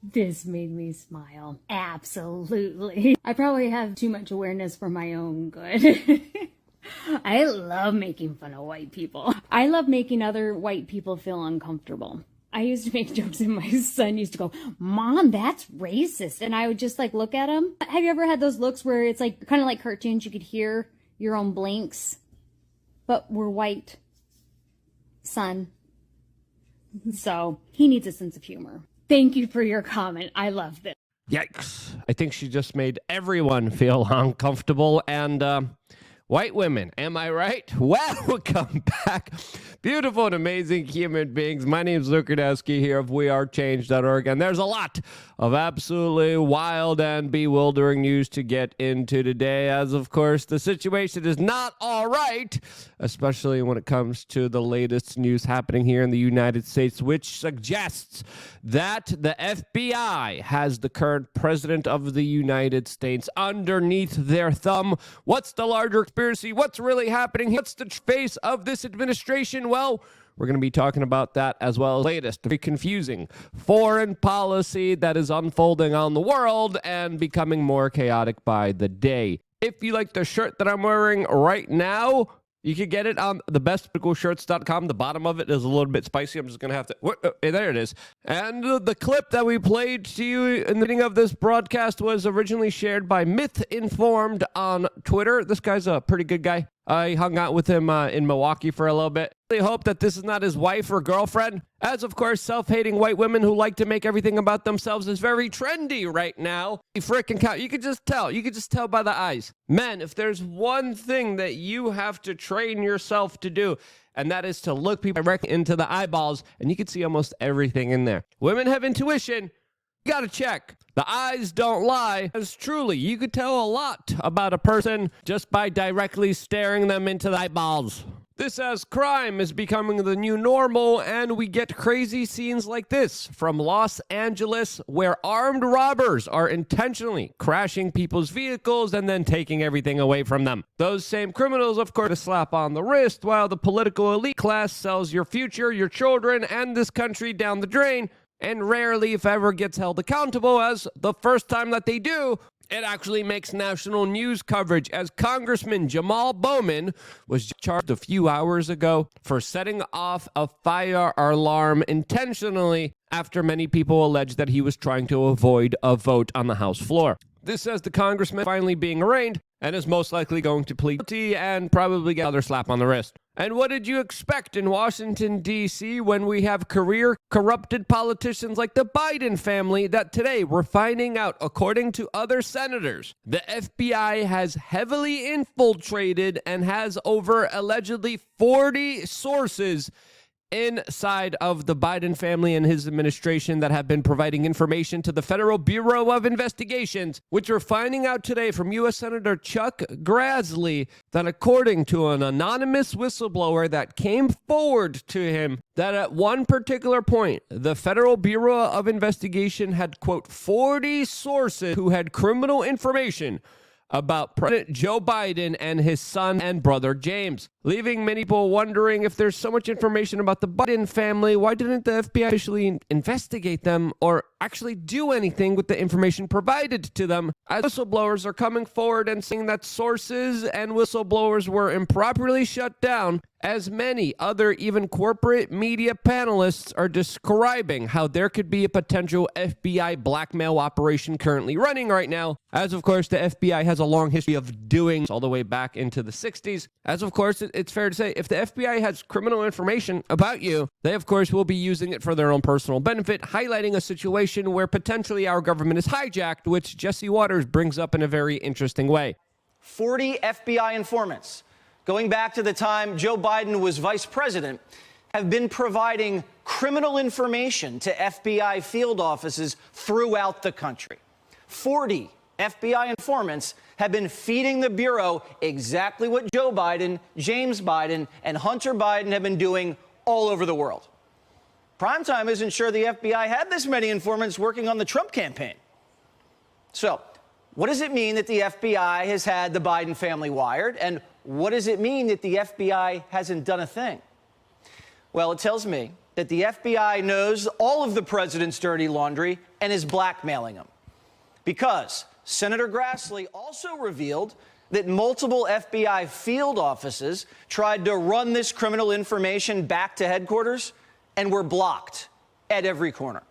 This made me smile. Absolutely. I probably have too much awareness for my own good. I love making fun of white people. I love making other white people feel uncomfortable. I used to make jokes and my son used to go, "Mom, that's racist." And I would just like look at him. Have you ever had those looks where it's like kind of like cartoons? You could hear your own blinks, but we're white. Son. So he needs a sense of humor. Thank you for your comment. I love this. Yikes. I think she just made everyone feel uncomfortable. And white women, am I right? Welcome back. Beautiful and amazing human beings. My name is Luke Radowski here of WeAreChange.org, and there's a lot of absolutely wild and bewildering news to get into today, as of course the situation is not all right, especially when it comes to the latest news happening here in the United States, which suggests that the FBI has the current president of the United States underneath their thumb. What's the larger conspiracy? What's really happening? What's the face of this administration? Well, we're going to be talking about that as well as latest, very confusing foreign policy that is unfolding on the world and becoming more chaotic by the day. If you like the shirt that I'm wearing right now, you can get it on thebestpickleshirts.com. The bottom of it is a little bit spicy. I'm just going to have to... there it is. And the clip that we played to you in the beginning of this broadcast was originally shared by Myth Informed on Twitter. This guy's a pretty good guy. I hung out with him in Milwaukee for a little bit. I hope that this is not his wife or girlfriend, as of course self-hating white women who like to make everything about themselves is very trendy right now. Frickin' count. You could just tell by the eyes. Men, if there's one thing that you have to train yourself to do, and that is to look people directly into the eyeballs, and you can see almost everything in there. Women have intuition. You gotta check. The eyes don't lie. As truly, you could tell a lot about a person just by directly staring them into the eyeballs. This as crime is becoming the new normal, and we get crazy scenes like this from Los Angeles, where armed robbers are intentionally crashing people's vehicles and then taking everything away from them. Those same criminals, of course, a slap on the wrist, while the political elite class sells your future, your children, and this country down the drain, and rarely, if ever, gets held accountable, as the first time that they do, it actually makes national news coverage, as Congressman Jamal Bowman was charged a few hours ago for setting off a fire alarm intentionally after many people alleged that he was trying to avoid a vote on the House floor. This says the congressman finally being arraigned and is most likely going to plead guilty and probably get another slap on the wrist. And what did you expect in Washington, D.C. when we have career corrupted politicians like the Biden family that today we're finding out, according to other senators, the FBI has heavily infiltrated and has over allegedly 40 sources inside of the Biden family and his administration that have been providing information to the Federal Bureau of Investigations, which we're finding out today from U.S. Senator Chuck Grassley that according to an anonymous whistleblower that came forward to him, that at one particular point, the Federal Bureau of Investigation had, quote, 40 sources who had criminal information about President Joe Biden and his son and brother James, leaving many people wondering if there's so much information about the Biden family, why didn't the FBI officially investigate them or actually do anything with the information provided to them? As whistleblowers are coming forward and saying that sources and whistleblowers were improperly shut down, as many other even corporate media panelists are describing how there could be a potential FBI blackmail operation currently running right now, as of course the FBI has a long history of doing all the way back into the 60s. As of course it's fair to say, if the FBI has criminal information about you, they of course will be using it for their own personal benefit, highlighting a situation where potentially our government is hijacked, which Jesse Waters brings up in a very interesting way. 40 FBI informants, going back to the time Joe Biden was vice president, have been providing criminal information to FBI field offices throughout the country. 40 FBI informants have been feeding the Bureau exactly what Joe Biden, James Biden, and Hunter Biden have been doing all over the world. Primetime isn't sure the FBI had this many informants working on the Trump campaign. So, what does it mean that the FBI has had the Biden family wired? And what does it mean that the FBI hasn't done a thing? Well, it tells me that the FBI knows all of the president's dirty laundry and is blackmailing him. Because Senator Grassley also revealed that multiple FBI field offices tried to run this criminal information back to headquarters and were blocked at every corner.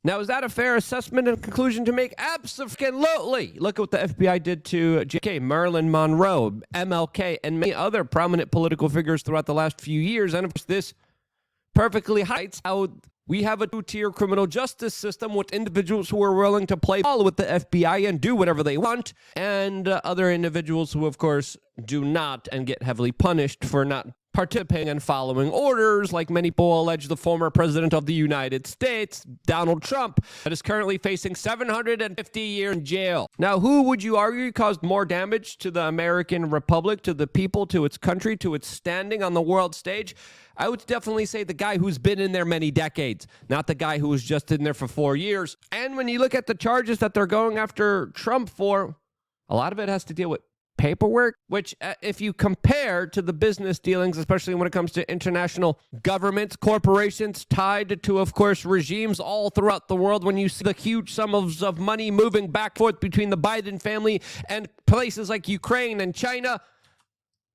Now, is that a fair assessment and conclusion to make? Absolutely. Look at what the FBI did to JFK, Marilyn Monroe, MLK, and many other prominent political figures throughout the last few years. And of course, this perfectly highlights how we have a two-tier criminal justice system with individuals who are willing to play ball with the FBI and do whatever they want, and other individuals who, of course, do not and get heavily punished for not participating and following orders, like many people allege the former president of the United States, Donald Trump, that is currently facing 750 years in jail. Now, who would you argue caused more damage to the American Republic, to the people, to its country, to its standing on the world stage? I would definitely say the guy who's been in there many decades, not the guy who was just in there for 4 years. And when you look at the charges that they're going after Trump for, a lot of it has to deal with paperwork, which if you compare to the business dealings, especially when it comes to international governments, corporations tied to, of course, regimes all throughout the world, when you see the huge sums of money moving back and forth between the Biden family and places like Ukraine and China,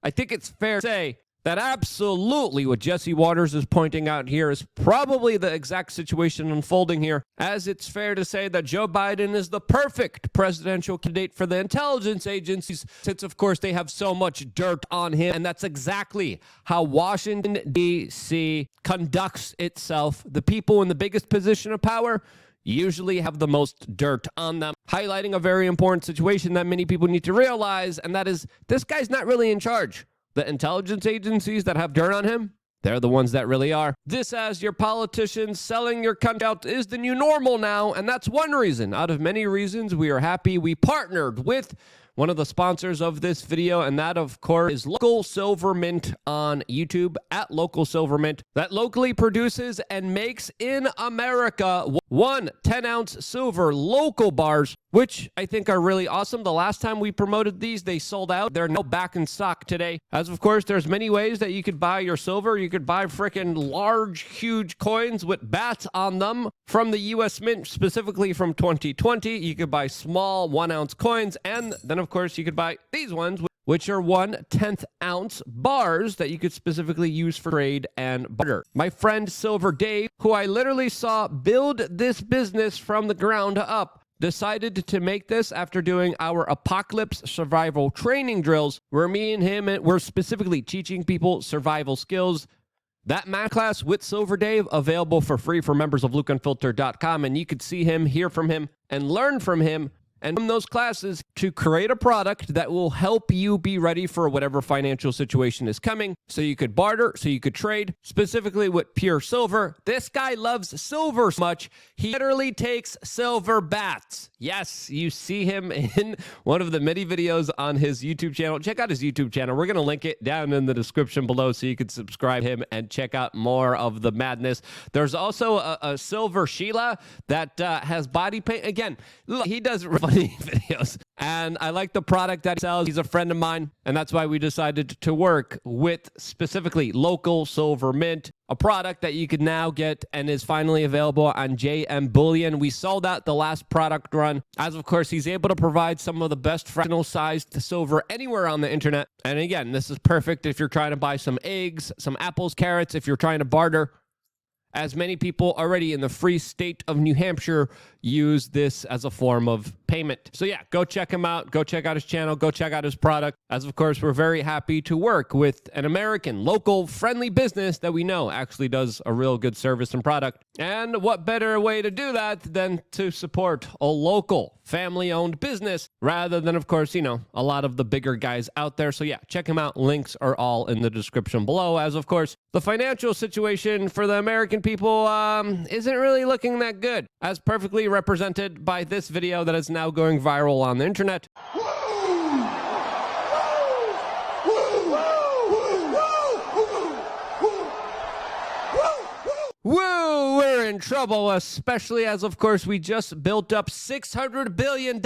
I think it's fair to say that absolutely what Jesse Waters is pointing out here is probably the exact situation unfolding here, as it's fair to say that Joe Biden is the perfect presidential candidate for the intelligence agencies, since, of course, they have so much dirt on him. And that's exactly how Washington, D.C. conducts itself. The people in the biggest position of power usually have the most dirt on them, highlighting a very important situation that many people need to realize, and that is this guy's not really in charge. The intelligence agencies that have dirt on him, they're the ones that really are. This, as your politicians selling your country out, is the new normal now, and that's one reason. Out of many reasons, we are happy we partnered with one of the sponsors of this video, and that, of course, is Local Silver Mint on YouTube, at Local Silver Mint, that locally produces and makes in America 1 10-ounce silver local bars, which I think are really awesome. The last time we promoted these, they sold out. They're now back in stock today. As of course, there's many ways that you could buy your silver. You could buy freaking large, huge coins with bats on them from the U.S. Mint, specifically from 2020. You could buy small 1-ounce coins, and then of course you could buy these ones, which are 1 10th-ounce bars that you could specifically use for trade and barter. My friend Silver Dave, who I literally saw build this business from the ground up, decided to make this after doing our apocalypse survival training drills, where me and him were specifically teaching people survival skills. That math class with Silver Dave available for free for members of LukeUnfiltered.com, and you could see him, hear from him, and learn from him, and from those classes to create a product that will help you be ready for whatever financial situation is coming. So you could barter, so you could trade, specifically with pure silver. This guy loves silver so much, he literally takes silver bats. Yes, you see him in one of the many videos on his YouTube channel. Check out his YouTube channel. We're going to link it down in the description below so you can subscribe to him and check out more of the madness. There's also a silver Sheila that has body paint. Again, look, he does funny videos, and I like the product that he sells. He's a friend of mine, and that's why we decided to work with specifically Local Silver Mint, a product that you can now get and is finally available on JM Bullion. We sold out the last product run, as of course he's able to provide some of the best fractional sized silver anywhere on the internet. And again, this is perfect if you're trying to buy some eggs, some apples, carrots, if you're trying to barter, as many people already in the free state of New Hampshire use this as a form of payment. So yeah, go check him out. Go check out his channel. Go check out his product. As of course, we're very happy to work with an American, local, friendly business that we know actually does a real good service and product. And what better way to do that than to support a local, family-owned business rather than, of course, you know, a lot of the bigger guys out there. So yeah, check him out. Links are all in the description below. As of course, the financial situation for the American people isn't really looking that good, as perfectly represented by this video that is now going viral on the internet. Woo, we're in trouble, especially as, of course, we just built up $600 billion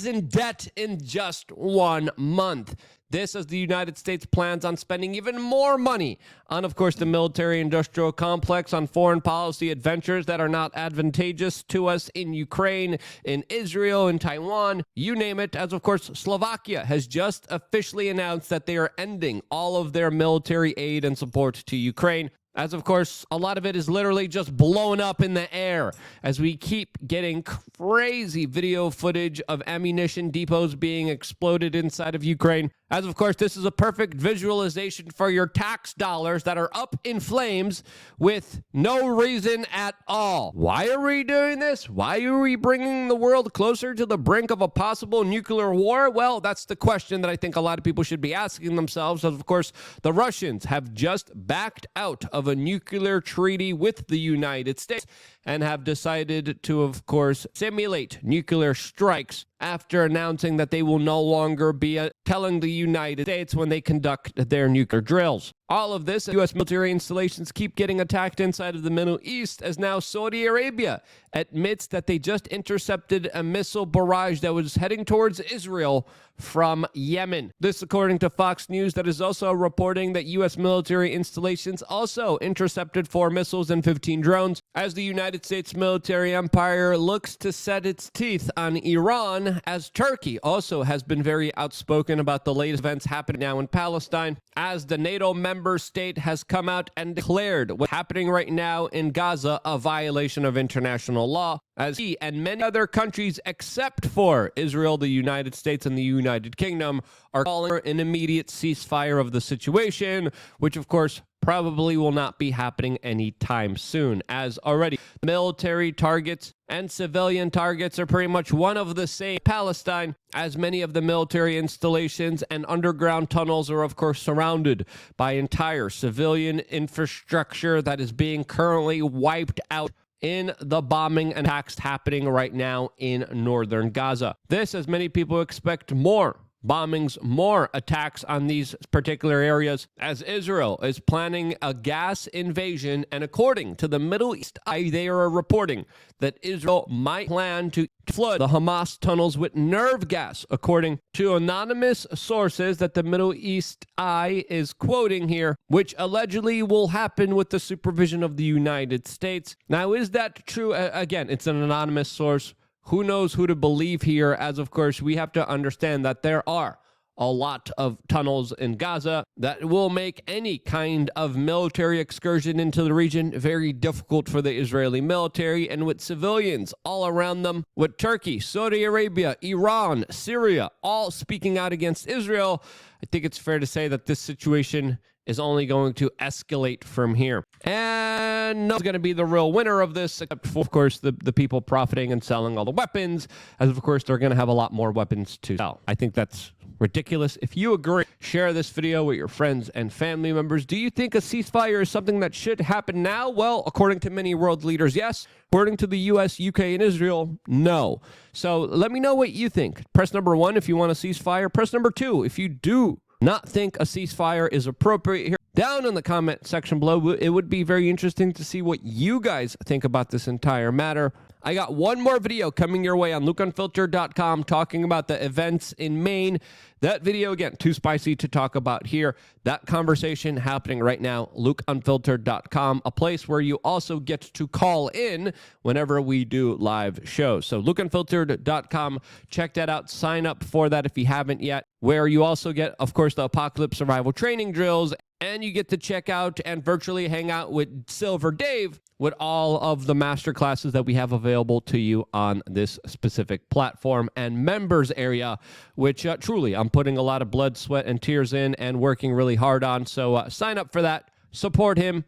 in debt in just 1 month. This as the United States plans on spending even more money on, of course, the military-industrial complex, on foreign policy adventures that are not advantageous to us in Ukraine, in Israel, in Taiwan, you name it, as, of course, Slovakia has just officially announced that they are ending all of their military aid and support to Ukraine. As, of course, a lot of it is literally just blown up in the air as we keep getting crazy video footage of ammunition depots being exploded inside of Ukraine. As, of course, this is a perfect visualization for your tax dollars that are up in flames with no reason at all. Why are we doing this? Why are we bringing the world closer to the brink of a possible nuclear war? Well, that's the question that I think a lot of people should be asking themselves. As, of course, the Russians have just backed out of a nuclear treaty with the United States and have decided to, of course, simulate nuclear strikes after announcing that they will no longer be telling the United States when they conduct their nuclear drills. All of this, U.S. military installations keep getting attacked inside of the Middle East, as now Saudi Arabia admits that they just intercepted a missile barrage that was heading towards Israel from Yemen. This, according to Fox News, that is also reporting that U.S. military installations also intercepted 4 missiles and 15 drones, as the United States military empire looks to set its teeth on Iran, as Turkey also has been very outspoken about the latest events happening now in Palestine, as the NATO member state has come out and declared what's happening right now in Gaza a violation of international law, as he and many other countries except for Israel, the United States, and the United Kingdom are calling for an immediate ceasefire of the situation, which of course probably will not be happening anytime soon, as already military targets and civilian targets are pretty much one of the same. Palestine, as many of the military installations and underground tunnels are of course surrounded by entire civilian infrastructure that is being currently wiped out in the bombing and attacks happening right now in northern Gaza. This, as many people expect more bombings, more attacks on these particular areas, as Israel is planning a gas invasion. And according to the Middle East Eye, they are reporting that Israel might plan to flood the Hamas tunnels with nerve gas, according to anonymous sources that the Middle East Eye is quoting here, which allegedly will happen with the supervision of the United States. Now, is that true? Again, it's an anonymous source. Who knows who to believe here, as of course we have to understand that there are a lot of tunnels in Gaza that will make any kind of military excursion into the region very difficult for the Israeli military, and with civilians all around them, with Turkey, Saudi Arabia, Iran, Syria, all speaking out against Israel, I think it's fair to say that this situation is only going to escalate from here. And no one's going to be the real winner of this, except for, of course, the people profiting and selling all the weapons, as of course they're going to have a lot more weapons to sell. I think that's ridiculous. If you agree, share this video with your friends and family members. Do you think a ceasefire is something that should happen now? Well, according to many world leaders, yes. According to the US, UK, and Israel, no. So let me know what you think. Press number 1 if you want a ceasefire. Press number 2 if you do not think a ceasefire is appropriate here. Down in the comment section below, it would be very interesting to see what you guys think about this entire matter. I got one more video coming your way on LukeUnfiltered.com talking about the events in Maine. That video, again, too spicy to talk about here. That conversation happening right now, LukeUnfiltered.com, a place where you also get to call in whenever we do live shows. So LukeUnfiltered.com, check that out. Sign up for that if you haven't yet, where you also get, of course, the Apocalypse Survival Training Drills, and you get to check out and virtually hang out with Silver Dave with all of the master classes that we have available to you on this specific platform and members area, which truly I'm putting a lot of blood, sweat, and tears in and working really hard on. So sign up for that, support him,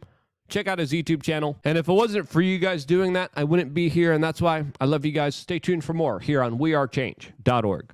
check out his YouTube channel. And if it wasn't for you guys doing that, I wouldn't be here. And that's why I love you guys. Stay tuned for more here on wearechange.org.